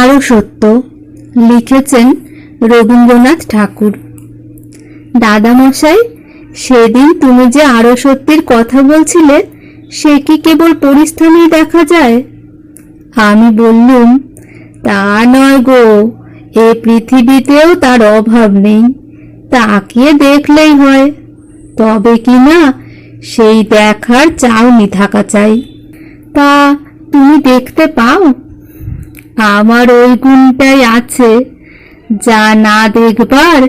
আরও সত্য, লিখেছেন রবীন্দ্রনাথ ঠাকুর। দাদামশাই, সেদিন তুমি যে আরও সত্যির কথা বলছিলে, সে কি কেবল পরিস্থানেই দেখা যায়? আমি বললুম, তা নয় গো, এ পৃথিবীতেও তার অভাব নেই, তাকিয়ে দেখলেই হয়। তবে কি না সেই দেখার চাউনি থাকা চাই। তা তুমি দেখতে পাও? আমার ওই গুণটাই আছে, যা না দেখবার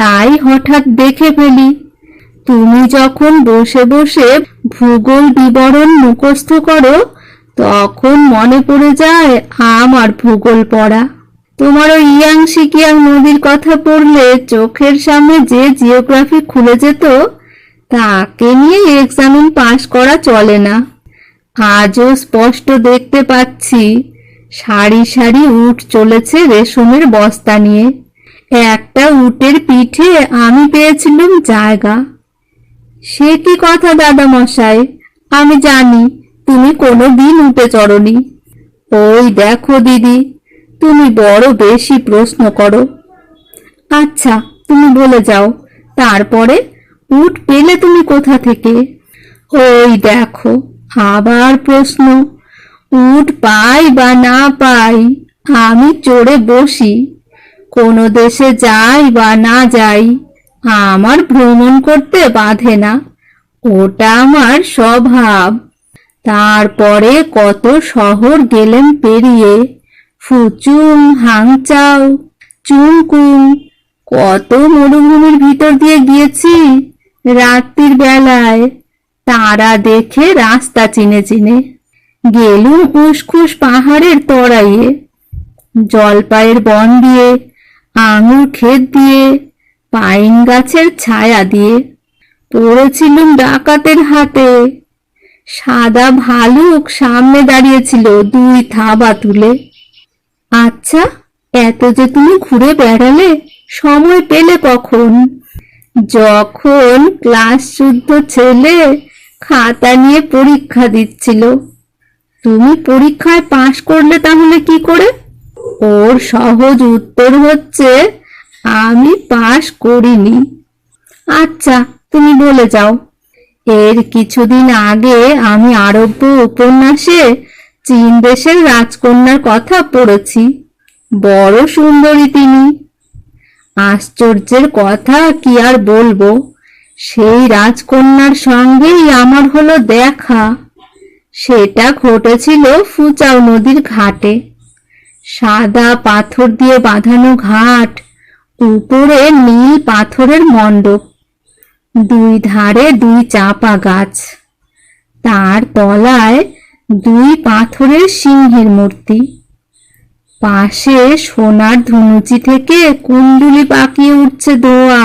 তাই হঠাৎ দেখে ফেলি। তুমি যখন বসে বসে ভূগোল বিবরণ মুখস্থ করো, তখন মনে পড়ে যায় আমার ভূগোল পড়া। তোমার ওই ইয়াং সিকিয়াং নদীর কথা পড়লে চোখের সামনে যে জিওগ্রাফি খুলে যেত, তাকে নিয়ে এক্সামিন পাশ করা চলে না। আজও স্পষ্ট দেখতে পাচ্ছি সারি সারি উট চলেছে রেশমের বস্তা নিয়ে। একটা উটের পিঠে আমি পেয়েছিলুম জায়গা। সে কি কথা দাদামশাই, আমি জানি তুমি কোনো দিন উঠে চড়নি। ওই দেখো দিদি, তুমি বড় বেশি প্রশ্ন করো। আচ্ছা, তুমি বলে যাও, তারপরে উট পেলে তুমি কোথা থেকে? ওই দেখো, আবার প্রশ্ন। উট পাই বা না পাই, আমি চড়ে বসি। কোনো দেশে যাই বা না যাই, আমার ভ্রমণ করতে বাধে না, ওটা আমার স্বভাব। তারপরে কত শহর গেলেম পেরিয়ে, ফুচুং, হাংচাও, চুংকুং, কত মরুভূমির ভিতর দিয়ে গিয়েছি রাত্রির বেলায়, তারা দেখে রাস্তা চিনে চিনে। গেলুম উসখুস পাহাড়ের তরাইয়ে, জলপাইয়ের বন দিয়ে, আঙুর ক্ষেত দিয়ে, পাইন গাছের ছায়া দিয়ে। পড়েছিলুম ডাকাতের হাতে, সাদা ভালুক সামনে দাঁড়িয়েছিল দুই থাবা তুলে। আচ্ছা, এত যে তুমি ঘুরে বেড়ালে, সময় পেলে কখন? যখন ক্লাস শুদ্ধ ছেলে খাতা নিয়ে পরীক্ষা দিচ্ছিল। তুমি পরীক্ষায় পাশ করলে তাহলে কি করে? ওর সহজ উত্তর হচ্ছে, আমি পাশ করিনি। আচ্ছা, তুমি বলে যাও। এর কিছুদিন আগে আমি আরব্য উপন্যাসে চীন দেশের রাজকন্যার কথা পড়েছি। বড় সুন্দরী তিনি। আশ্চর্যের কথা কি আর বলবো, সেই রাজকন্যার সঙ্গেই আমার হলো দেখা। সেটা ঘটেছিল ফুচাও নদীর ঘাটে। সাদা পাথর দিয়ে বাঁধানো ঘাট, উপরে নীল পাথরের মণ্ডপ, দুই ধারে দুই চাপা গাছ, তার তলায় দুই পাথরের সিংহের মূর্তি। পাশে সোনার ধনুচি থেকে কুণ্ডুলি পাকিয়ে উঠছে ধোঁয়া।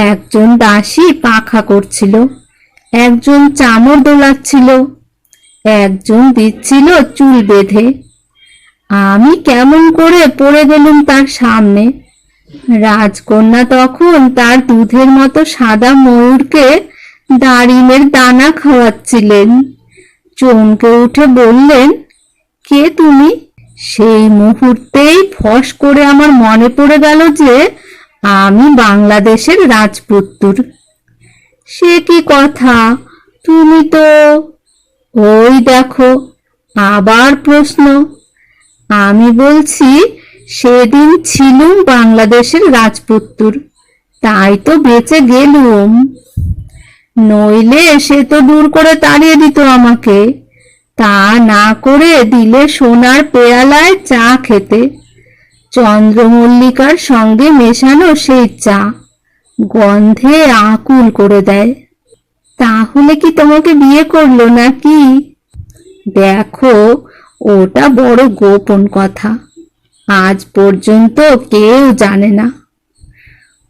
একজন দাসী পাখা করছিল, একজন চামর দোলাচ্ছিল, একজন দিচ্ছিল চুল বেঁধে। আমি কেমন করে পড়ে গেলুম তার সামনে। রাজকন্যা তখন তার দুধের মতো সাদা ময়ূরকে দারিমের দানা খাওয়াচ্ছিলেন। চমকে উঠে বললেন, কে তুমি? সেই মুহূর্তেই ফস করে আমার মনে পড়ে গেল যে আমি বাংলাদেশের রাজপুত্তুর। সে কি কথা, তুমি তো... ওই দেখো, আবার প্রশ্ন। আমি বলছি, সেদিন ছিলুম বাংলাদেশের রাজপুত্তুর, তাই তো বেঁচে গেলুম। নইলে সে তো দূর করে তাড়িয়ে দিত আমাকে। তা না করে দিলে সোনার পেয়ালায় চা খেতে, চন্দ্রমল্লিকার সঙ্গে মেশানো সেই চা, গন্ধে আকুল করে দেয়। তাহলে কি তোমাকে বিয়ে করলো নাকি? দেখো, ওটা বড় গোপন কথা, আজ পর্যন্ত কেউ জানে না।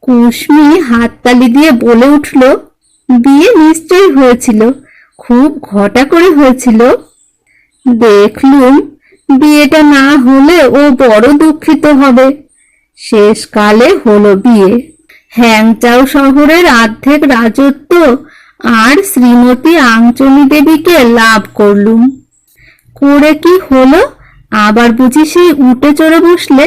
কুসমি হাততালি দিয়ে বলে উঠল, বিয়ে নিশ্চয়ই হয়েছিল, খুব ঘটা করে হয়েছিল। দেখলুম বিয়েটা না হলে ও বড় দুঃখিত হবে। শেষকালে হলো বিয়ে। হ্যাংচাও শহরের অর্ধেক রাজত্ব আর শ্রীমতী আংচনী দেবীকে লাভ করলুম। করে কি হলো আবার বুঝি সেই উটে চড়ে বসলে?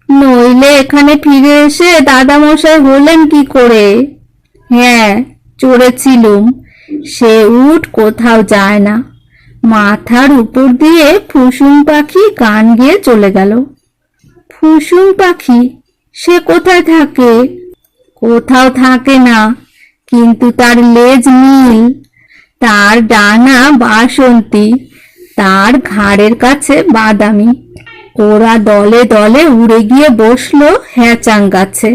নইলে এখানে ফিরে এসে দাদামশাই হলেন কি করে? হ্যাঁ, চড়েছিলুম। সে উট কোথাও যায় না। মাথার উপর দিয়ে ফুসুন পাখি গান গেয়ে চলে গেল। ফুসুন পাখি? সে কোথায় থাকে? কোথাও থাকে না, কিন্তু তার লেজ নীল, তার ডানা বাসন্তী, তার ঘাড়ের কাছে বাদামি। ওরা দলে দলে উড়ে গিয়ে বসলো হ্যাচাং গাছে।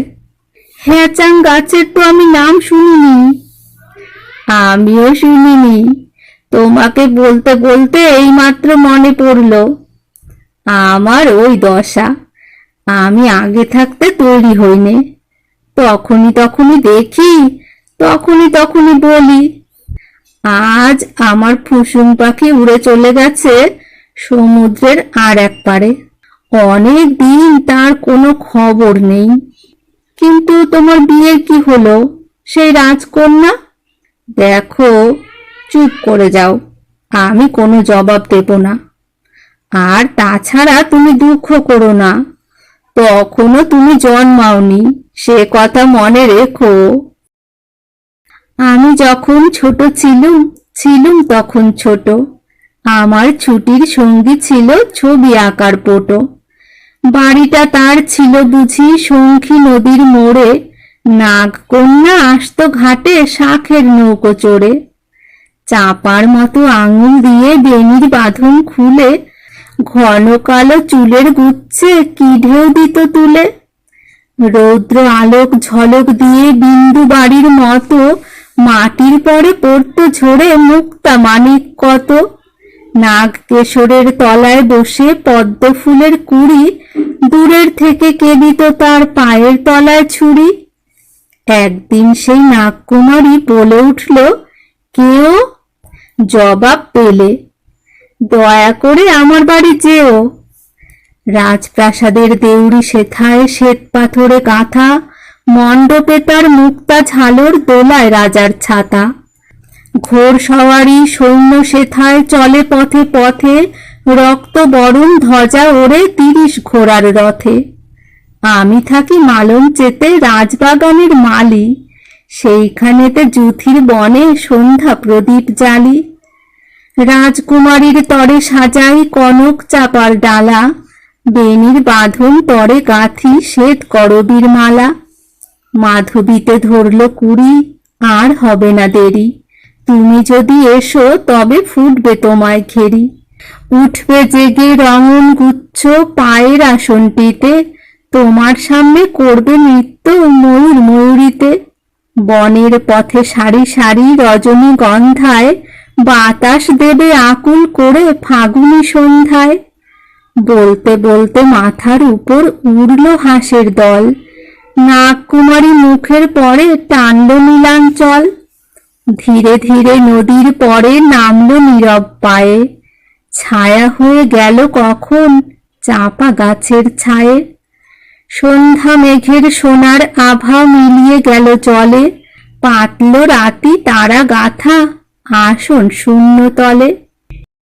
হ্যাচাং গাছের তো আমি নাম শুনিনি। আমিও শুনিনি, তোমাকে বলতে বলতে এইমাত্র মনে পড়লো। আমার ওই দশা, আমি আগে থাকতে তৈরি হইনি। তখনই তখনই দেখি, তখনই তখনই বলি। আজ আমার ফুসুন পাখি উড়ে চলে গেছে সমুদ্রের আর এক পারে। অনেক দিন তার কোনো খবর নেই। কিন্তু তোমার বিয়ের কি হলো, সেই রাজকন্যা? দেখো, চুপ করে যাও, আমি কোনো জবাব দেব না। আর তাছাড়া তুমি দুঃখ করো না, তখনও তুমি জন্মাওনি, সে কথা মনে রেখো। আমি যখন ছোট ছিলুম তখন ছোট। আমার ছুটির সঙ্গী ছিল ছবি আঁকার পটো। বাড়িটা তার ছিল বুঝি শঙ্খী নদীর মোড়ে। নাগকন্যা আসতো ঘাটে শাঁখের নৌকো চড়ে। চাপার মতো আঙুল দিয়ে বেনির বাঁধন খুলে ঘন কালো চুলের গুচ্ছে কি ঢেউ দিত তুলে। রৌদ্র আলোক ঝলক দিয়ে বিন্দু বাড়ির মতো মাটির পরে পড়তো ঝরে মুক্তা মানিক কত। নাগ কেশরের তলায় বসে পদ্ম ফুলের কুড়ি দূরের থেকে কে দিত তার পায়ের তলায় ছুরি। একদিন সেই নাগকুমারী বলে উঠল, কেউ? জবাব পেলে, দয়া করে আমার বাড়ি যেও। রাজপ্রাসাদের দেউড়ি সেথায় শ্বেত পাথরে গাঁথা, মণ্ডপে তার মুক্তা ঝালর দোলায় রাজার ছাতা। ঘোর সওয়ারি সৈন্য সেথায় চলে পথে পথে, রক্ত বরণ ধ্বজা ওড়ে ৩০ ঘোড়ার রথে। আমি থাকি মালঞ্চেতে রাজবাগানের মালি, সেইখানেতে জুথির বনে সন্ধ্যা প্রদীপ জ্বালি। রাজকুমারীর তরে সাজাই কনক চাপার ডালা, বেনির বাঁধন তরে গাঁথি শ্বেত করবীর মালা। মাধবীতে ধরল কুড়ি, আর হবে না দেরি, তুমি যদি এসো তবে ফুটবে তোমায় ঘেরি। উঠবে জেগে রঙন গুচ্ছ পায়ের আসনটিতে, তোমার সামনে করবে নৃত্য ময়ূর ময়ূরীতে। বনের পথে সারি সারি রজনীগন্ধায়, বাতাস দেবে আকুল করে ফাগুনি সন্ধ্যায়। বলতে বলতে মাথার উপর উড়ল হাঁসের দল, নাগকুমারী মুখের পরে টানল নীলাঞ্চল। ধীরে ধীরে নদীর পরে নামল নীরব পায়ে, ছায়া হয়ে গেল কখন চাপা গাছের ছায়ে। সন্ধ্যা মেঘের সোনার আভা মিলিয়ে গেল জলে, পাতল রাতি তারা গাথা আসন শূন্য তলে।